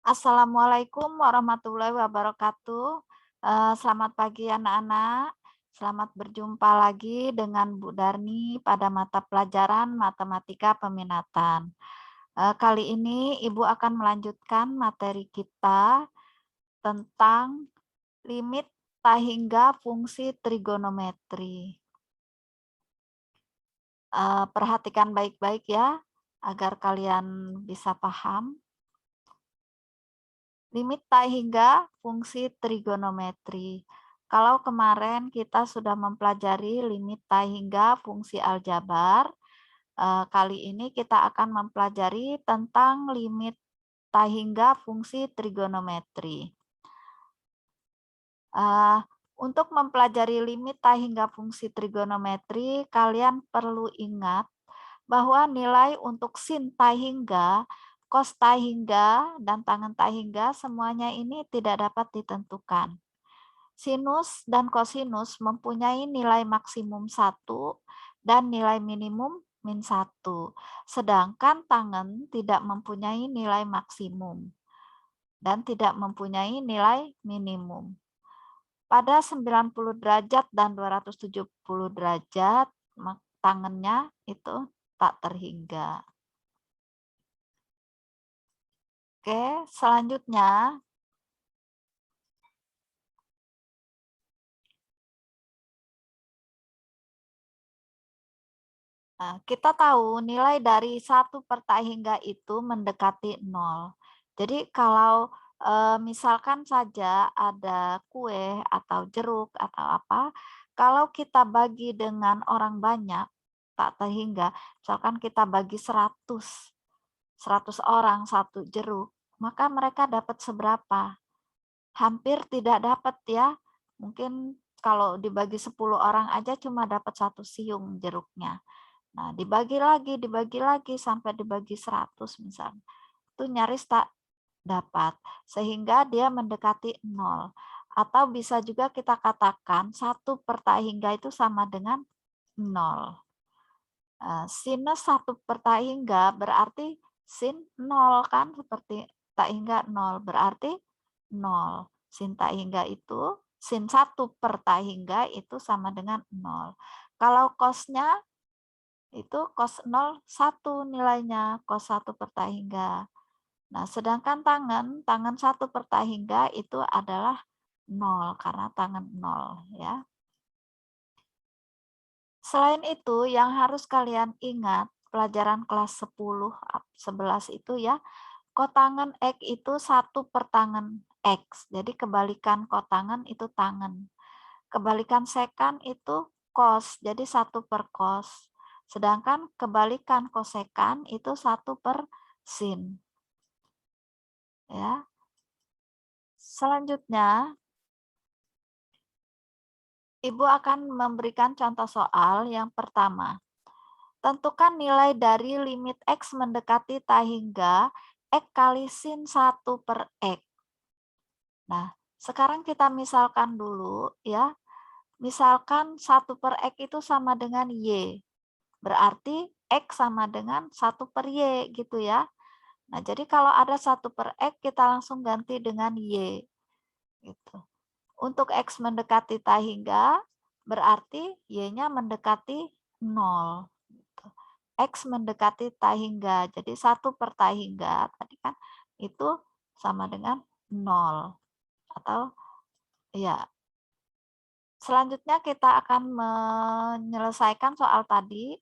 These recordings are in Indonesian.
Assalamualaikum warahmatullahi wabarakatuh. Selamat pagi anak-anak. Selamat berjumpa lagi dengan Bu Darni pada mata pelajaran Matematika Peminatan. Kali ini Ibu akan melanjutkan materi kita tentang limit tak hingga fungsi trigonometri. Perhatikan baik-baik ya, agar kalian bisa paham. Limit tak hingga fungsi trigonometri. Kalau kemarin kita sudah mempelajari limit tak hingga fungsi aljabar, kali ini kita akan mempelajari tentang limit tak hingga fungsi trigonometri. Untuk mempelajari limit tak hingga fungsi trigonometri, kalian perlu ingat bahwa nilai untuk sin tak hingga, cos tak hingga, dan tangen tak hingga semuanya ini tidak dapat ditentukan. Sinus dan kosinus mempunyai nilai maksimum 1 dan nilai minimum min 1. Sedangkan tangen tidak mempunyai nilai maksimum dan tidak mempunyai nilai minimum. Pada 90 derajat dan 270 derajat, tangennya itu tak terhingga. Oke, selanjutnya kita tahu nilai dari 1 per tak hingga itu mendekati 0. Jadi kalau misalkan saja ada kue atau jeruk atau apa, kalau kita bagi dengan orang banyak, tak terhingga, misalkan kita bagi 100 orang satu jeruk, maka mereka dapat seberapa? Hampir tidak dapat ya. Mungkin kalau dibagi 10 orang aja cuma dapat 1 siung jeruknya. Nah, dibagi lagi sampai dibagi 100 misalnya. Itu nyaris tak dapat. Sehingga dia mendekati 0. Atau bisa juga kita katakan 1 per tak hingga itu sama dengan 0. Sinus 1 per tak hingga berarti sin 0 kan, seperti tak hingga 0 berarti 0. Sin tak hingga itu, sin 1 per tak hingga itu sama dengan 0. Kalau cosnya itu cos 0 1 nilainya, cos 1 per tak hingga. Nah, sedangkan tangen 1 per tak hingga itu adalah 0 karena tangen 0 ya. Selain itu, yang harus kalian ingat, pelajaran kelas 10, 11 itu ya, kotangen X itu 1 per tangen X. Jadi kebalikan kotangen itu tangen. Kebalikan sekan itu cos, jadi 1 per cos. Sedangkan kebalikan kosekan itu 1 per sin. Ya. Selanjutnya, Ibu akan memberikan contoh soal yang pertama. Tentukan nilai dari limit X mendekati tak hingga X kali sin 1 per X. Nah, sekarang kita misalkan dulu ya. Misalkan 1 per X itu sama dengan Y. Berarti X sama dengan 1 per Y gitu ya. Nah, jadi kalau ada 1 per X kita langsung ganti dengan Y. Gitu. Untuk X mendekati tak hingga, berarti Y-nya mendekati 0. Gitu. X mendekati tak hingga, jadi 1 per tak hingga, tadi kan itu sama dengan 0. Atau ya, selanjutnya kita akan menyelesaikan soal tadi,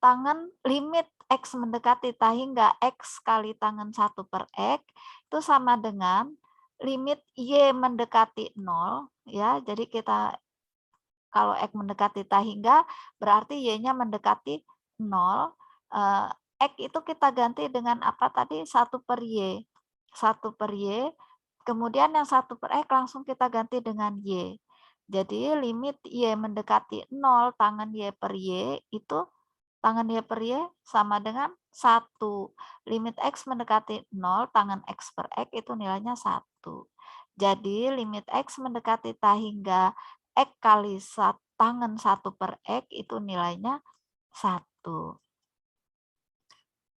tangen limit X mendekati tak hingga X kali tangen 1 per X, itu sama dengan limit Y mendekati 0, ya. Jadi kita kalau X mendekati tak hingga, berarti Y-nya mendekati 0. X itu kita ganti dengan apa tadi? 1 per Y. 1 per Y, kemudian yang 1 per X langsung kita ganti dengan Y. Jadi limit Y mendekati 0 tangen Y per Y itu tangen Y per Y sama dengan 1. Limit X mendekati 0 tangen X per X itu nilainya 1. Jadi limit X mendekati tak hingga X kali tangen 1 per X itu nilainya 1.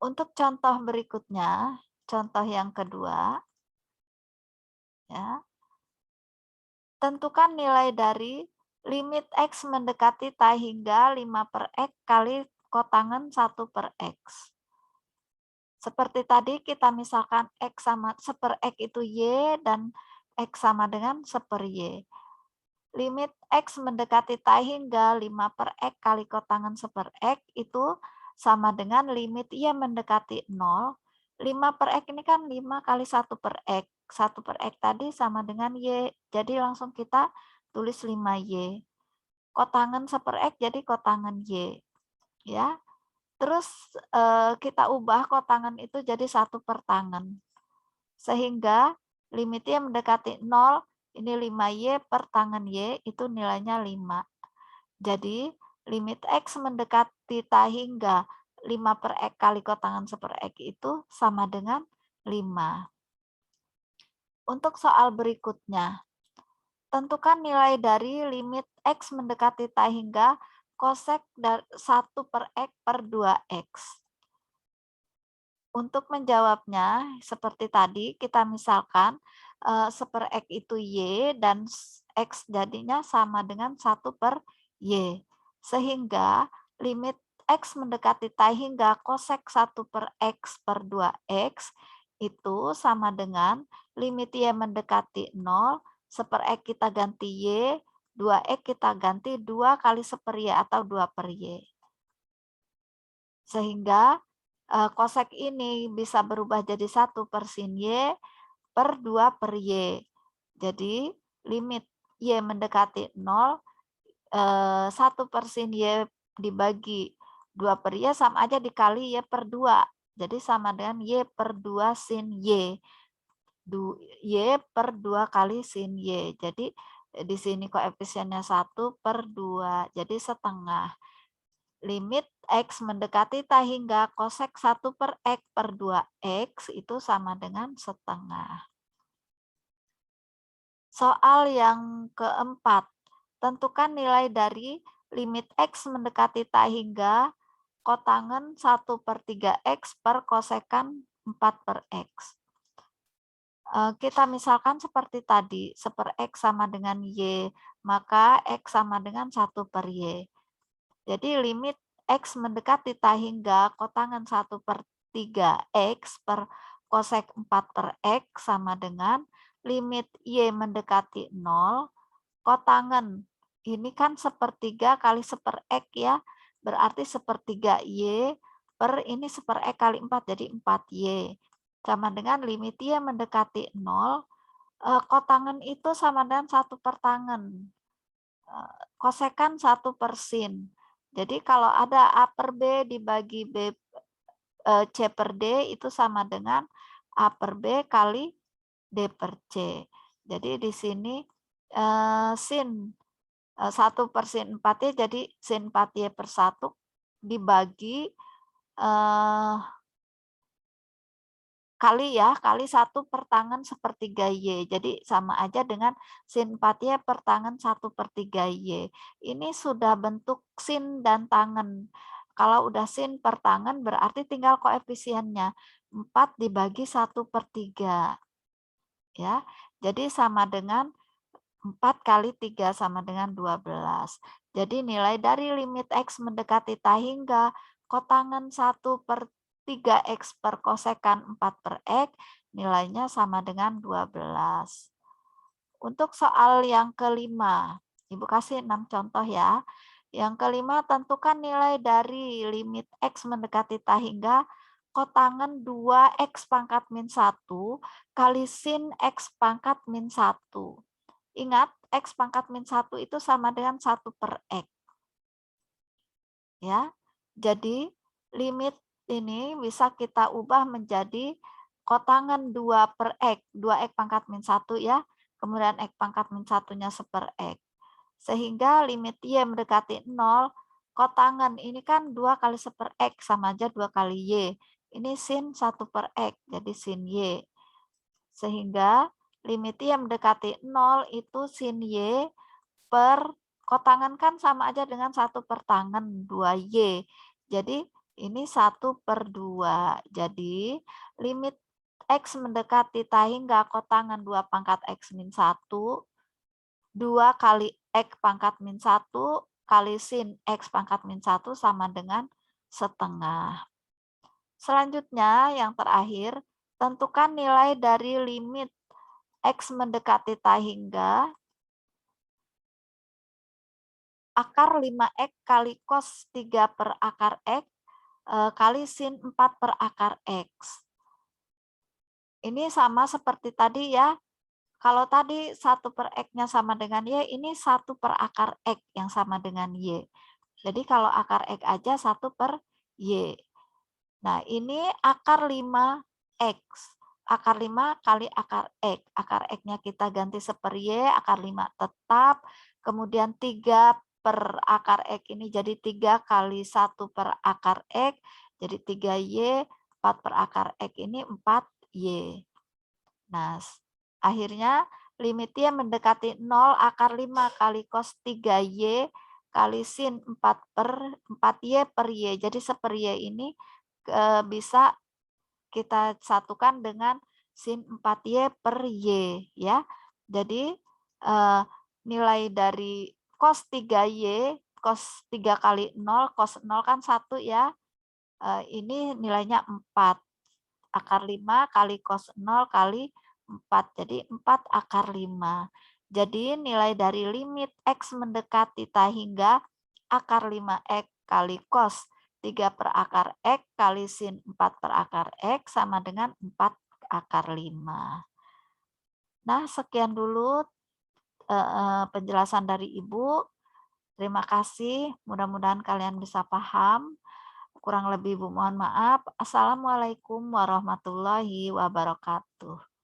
Untuk contoh berikutnya, contoh yang kedua, Ya. Tentukan nilai dari limit X mendekati T hingga 5/X kali kotangan 1/X. Seperti tadi kita misalkan X sama 1/X itu Y dan X sama dengan 1/Y. Limit X mendekati T hingga 5/X kali kotangan 1/X itu sama dengan limit Y mendekati 0. 5/X ini kan 5 kali 1/X. 1/X tadi sama dengan Y. Jadi langsung kita tulis 5Y. Kotangan 1/X jadi kotangan Y. Ya. Terus kita ubah kotangan itu jadi 1/tangan. Sehingga limitnya mendekati 0, ini 5Y per tangan Y itu nilainya 5. Jadi limit X mendekati T hingga 5/X kali kotangan 1/X itu sama dengan 5. Untuk soal berikutnya, tentukan nilai dari limit X mendekati T hingga cosec 1/X per 2X. Untuk menjawabnya, seperti tadi, kita misalkan 1/X itu Y dan X jadinya sama dengan 1/Y. Sehingga limit X mendekati T hingga cosec 1/X per 2X itu sama dengan limit Y mendekati 0, 1/X kita ganti Y, 2X kita ganti 2 kali 1/Y atau 2/Y. Sehingga cosec ini bisa berubah jadi 1/sin Y per 2/Y. Jadi limit Y mendekati 0, 1/sin Y dibagi 2/Y sama aja dikali Y per 2. Jadi sama dengan Y per 2 sin Y. Y per 2 kali sin Y. Jadi di sini koefisiennya 1/2, jadi setengah. Limit X mendekati T hingga cosec 1/X per 2X itu sama dengan setengah. Soal yang keempat, tentukan nilai dari limit X mendekati T hingga kotangan 1/3X per kosekan 4/X. Kita misalkan seperti tadi, 1/X sama dengan Y, maka X sama dengan 1/Y. Jadi limit X mendekati T hingga kotangan 1/3X per cosec 4/X sama dengan limit Y mendekati 0, kotangan ini kan 1/3 kali 1/X ya, berarti 1/3Y per ini 1/X kali 4 jadi 4Y. Sama dengan limit Y mendekati 0, kotangan itu sama dengan 1/tangan. Kosekan 1/sin. Jadi kalau ada A per B dibagi C per D itu sama dengan A per B kali D per C. Jadi di sini sin 1/sin 4Y jadi sin 4Y per 1 dibagi kali 1/tangan 1/3Y. Jadi sama aja dengan sin 4Y per tangan 1/3Y. Ini sudah bentuk sin dan tangan. Kalau udah sin per tangan berarti tinggal koefisiennya. 4 dibagi 1/3. Ya. Jadi sama dengan 4 kali 3 sama dengan 12. Jadi nilai dari limit X mendekati T hingga kotangan 1/3X per kosekan 4/X nilainya sama dengan 12. Untuk soal yang kelima, Ibu kasih 6 contoh ya. Yang kelima, tentukan nilai dari limit X mendekati T hingga kotangan 2X pangkat min 1 kali sin X pangkat min 1. Ingat, X pangkat min 1 itu sama dengan 1/X. Ya. Jadi, limit ini bisa kita ubah menjadi kotangan 2/X. 2X pangkat min 1 ya. Kemudian X pangkat min 1-nya 1/X. Sehingga limit Y mendekati 0, kotangan ini kan 2 kali 1/X sama aja 2 kali Y. Ini sin 1/X, jadi sin Y. Sehingga limit Y mendekati 0 itu sin Y per kotangan kan sama aja dengan 1/tangan 2Y. Jadi ini 1/2. Jadi limit X mendekati tahingga kotangan 2 pangkat X min 1, 2 kali X pangkat min 1 kali sin X pangkat min 1 sama dengan setengah. Selanjutnya yang terakhir, tentukan nilai dari limit X mendekati tahingga akar 5X kali cos 3 per akar X kali sin 4 per akar X. Ini sama seperti tadi ya. Kalau tadi 1 per X-nya sama dengan Y, ini 1 per akar X yang sama dengan Y. Jadi kalau akar X aja 1 per Y. Nah ini akar 5X. Akar 5 kali akar X. Akar X-nya kita ganti seper Y, akar 5 tetap. Kemudian 3 per akar X ini jadi 3 kali 1 per akar X. Jadi 3Y, 4 per akar X ini 4Y. Nah, akhirnya limit Y mendekati 0 akar 5 kali cos 3Y kali sin 4Y per Y. Jadi seper Y ini bisa kita satukan dengan sin 4Y per Y. Ya. Jadi nilai dari cos 3Y, cos 3 kali 0, cos 0 kan 1 ya. Ini nilainya 4. Akar 5 kali cos 0 kali 4. Jadi 4 akar 5. Jadi nilai dari limit X mendekati hingga akar 5X kali cos 3 per akar X kali sin 4 per akar X sama dengan 4 akar 5. Nah, sekian dulu penjelasan dari Ibu. Terima kasih, mudah-mudahan kalian bisa paham. Kurang lebih Ibu mohon maaf. Assalamualaikum warahmatullahi wabarakatuh.